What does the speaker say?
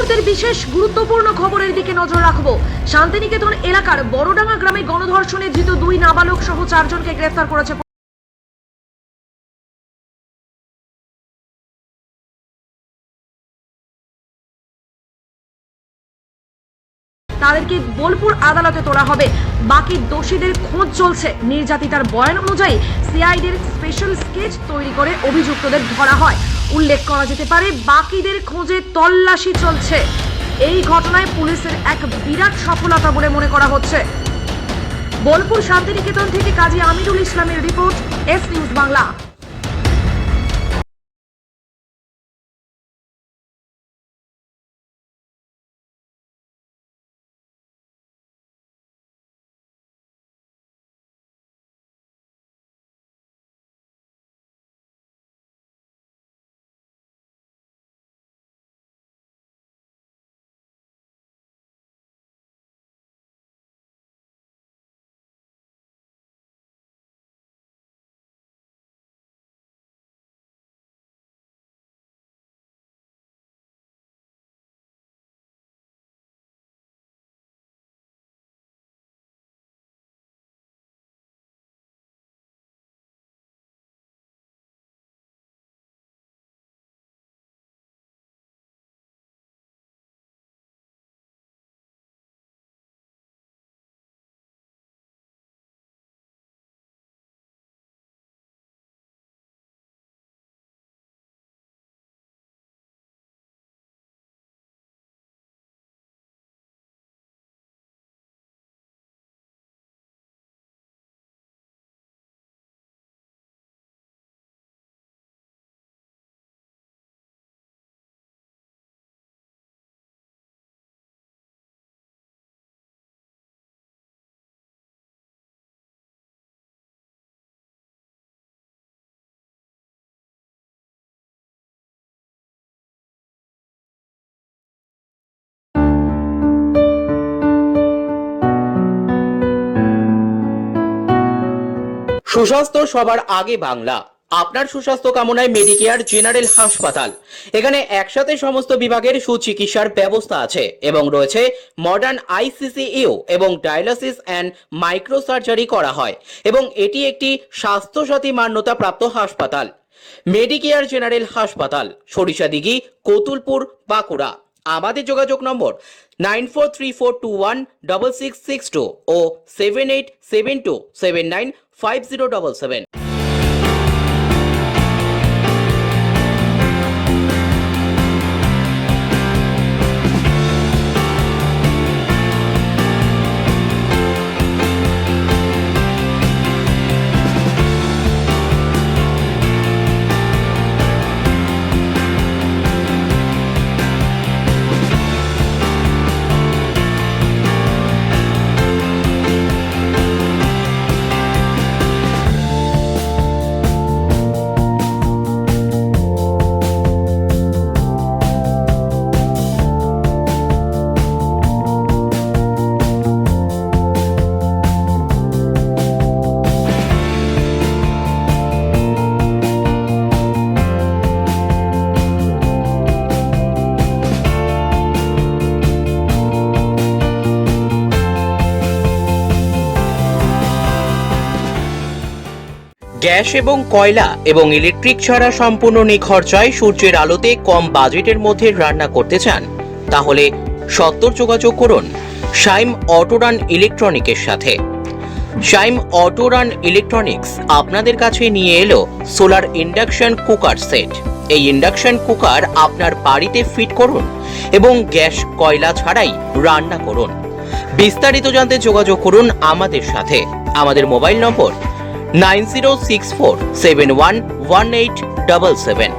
মুহূর্তের বিশেষ গুরুত্বপূর্ণ খবরের দিকে নজর রাখবো। শান্তিনিকেতন এলাকার বড়ডাঙ্গা গ্রামে গণধর্ষণে ধৃত 2 নাবালক সহ 4 জনকে গ্রেফতার করেছে। তাদেরকে বোলপুর আদালতে তোলা হবে। বাকি দোষীদের খোঁজ চলছে। নির্যাতিতার বয়ান অনুযায়ী সিআইডির স্পেশাল স্কেচ তৈরি করে অভিযুক্তদের ধরা হয়। উল্লেখ করা যেতে পারে বাকিদের খোঁজে তল্লাশি চলছে। এই ঘটনায় পুলিশের এক বিরাট সফলতা বলে মনে করা হচ্ছে। বোলপুর শান্তিনিকেতন থেকে কাজী আমিরুল ইসলামের রিপোর্ট, এস নিউজ বাংলা। সুস্বাস্থ্য সবার আগে বাংলা। আপনার সুস্বাস্থ্য কামনায় মেডিকেয়ার জেনারেল হাসপাতাল। এখানে একসাথে সমস্ত বিভাগের সুচিকিৎসার ব্যবস্থা আছে এবং রয়েছে মডার্ন আইসিসিইউ এবং ডায়ালিসিস অ্যান্ড মাইক্রো সার্জারি করা হয় এবং এটি একটি স্বাস্থ্যসাথী মান্যতা প্রাপ্ত হাসপাতাল। মেডিকেয়ার জেনারেল হাসপাতাল, সরিষাদিঘি, কতুলপুর, বাঁকুড়া। আমাদের যোগাযোগ নম্বর 9434216662 ও 7872795077। গ্যাস এবং কয়লা এবং ইলেকট্রিক ছাড়া সম্পূর্ণ নিখরচায় সূর্যের আলোতে কম বাজেটের মধ্যে রান্না করতে চান? তাহলে সত্বর যোগাযোগ করুন শাইম অটোরান ইলেকট্রনিক্সের সাথে। শাইম অটোরান ইলেকট্রনিক্স আপনাদের কাছে নিয়ে এলো সোলার ইন্ডাকশন কুকার সেট। এই ইন্ডাকশন কুকার আপনার বাড়িতে ফিট করুন এবং গ্যাস কয়লা ছাড়াই রান্না করুন। বিস্তারিত জানতে যোগাযোগ করুন আমাদের সাথে। আমাদের মোবাইল নম্বর 9064711877।